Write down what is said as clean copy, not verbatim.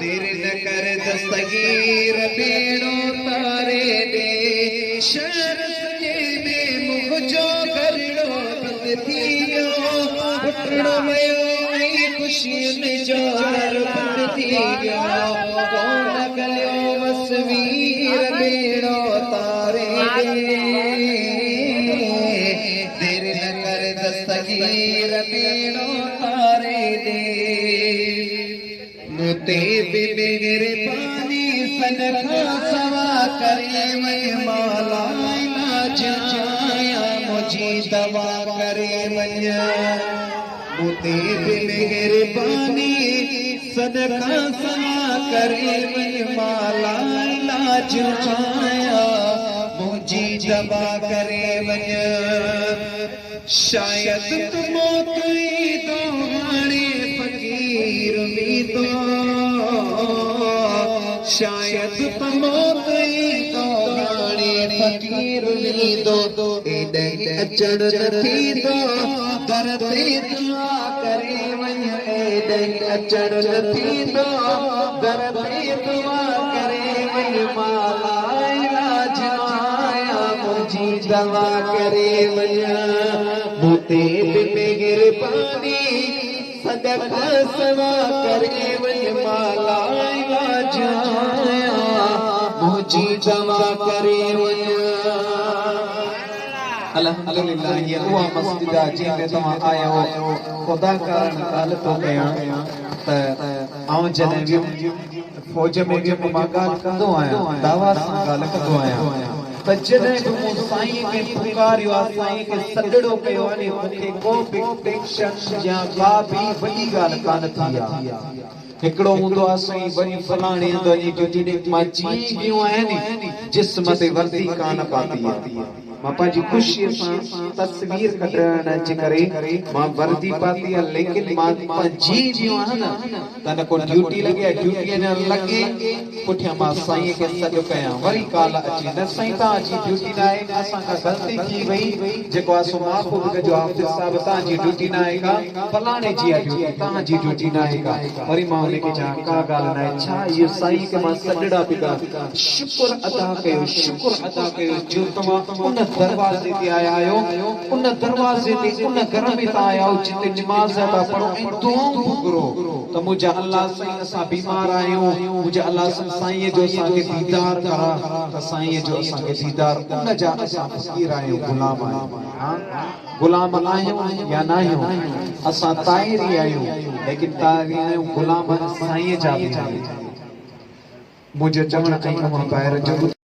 तेरे न कर दस्तगीर बेड़ो तारे दे शहर सजे में मुझो करड़ो बंद थियो उठड़ो मयो खुशियन जो दर बंद थी गयो कौन कलियो वसवीर बेड़ो तारे दे तेरे न कर दस्तगीर बेड़ो तारे दे मुते बिगड़े पानी सनखा सवा करे मैं माला इलाज आया मुझी दवा करे मन्या मुते बिगड़े पानी सनखा सवा करे मैं माला इलाज आया मुझी दवा करे मन्या शायद तुम कोई दो फकीर भी तो शायद तुम कोई तो फकीर भी तो अचड़ थी तो दर ते दुआ करे वञ अचड़ थी तो दर ते दुआ करे वञ माला इलाज आया मुझी दवा करे वञ मुते बिगड़ पानी सदका सवा करे वञ माला इलाज आया मुझी दवा करे वञ अल्हम्दुलिल्लाह ये उहा मस्जिद आहे जंहिंमें तव्हां आया हो ख़ुदा करण ॻाल्हि थो कयां त आउं जॾहिं वियुमि फ़ौज में वियुमि मां ॻाल्हि कंदो आहियां दावा सां ॻाल्हि कंदो आहियां त जॾहिं बि मूं साईं खे पुकारियो आहे साईं खे सॾड़ो कयो आहे मूंखे को बि टेंशन या का बि वॾी ॻाल्हि कान थी आहे हिकिड़ो हूंदो आहे साईं वरी फलाणे हंधि वञी जॾहिं मां जीअं आहियां नी जिस्म ते वर्दी कान पाती आहे मां पंहिंजी ख़ुशीअ सां तस्वीर कढण जे करे मां वर्दी पाती आहे लेकिन मां जी जियो आहियां न त न को ड्यूटी लॻे ड्यूटीअ न लॻे पुठियां मां साईं खे सॾु कयां वरी काल अचे न साईं तव्हांजी ड्यूटी न आहे असांखां ग़लती थी वई जेको आहे सो माफ़ कजो हाफ़िज़ साहिब तव्हांजी ड्यूटी न आहे का फलाणे जी आहे ड्यूटी तव्हांजी ड्यूटी न आहे का वरी मां हुनखे चवां का ॻाल्हि न आहे छा इहो साईं खे मां सॾड़ा पिया शुक्र अदा कयो जो तव्हां उन दरवाजे ते आया आयो उन दरवाजे ते उन घर में ता आया हो जिते नमाज़ ता पढ़ो ऐं दुआऊं घुरो त मुंहिंजा अल्लाह साईं असां बीमार आहियूं मुंहिंजा अल्लाह साईं जो असांखे दीदार करा त साईं जो असांखे दीदार उन जा असां फ़क़ीर आहियूं गुलाम आहियूं या न आहियूं असां ताहिरी आहियूं लेकिन ताहिरी आहियूं गुलाम साईं जा बि आहियूं मुंहिंजे चवण खां ॿाहिरि जो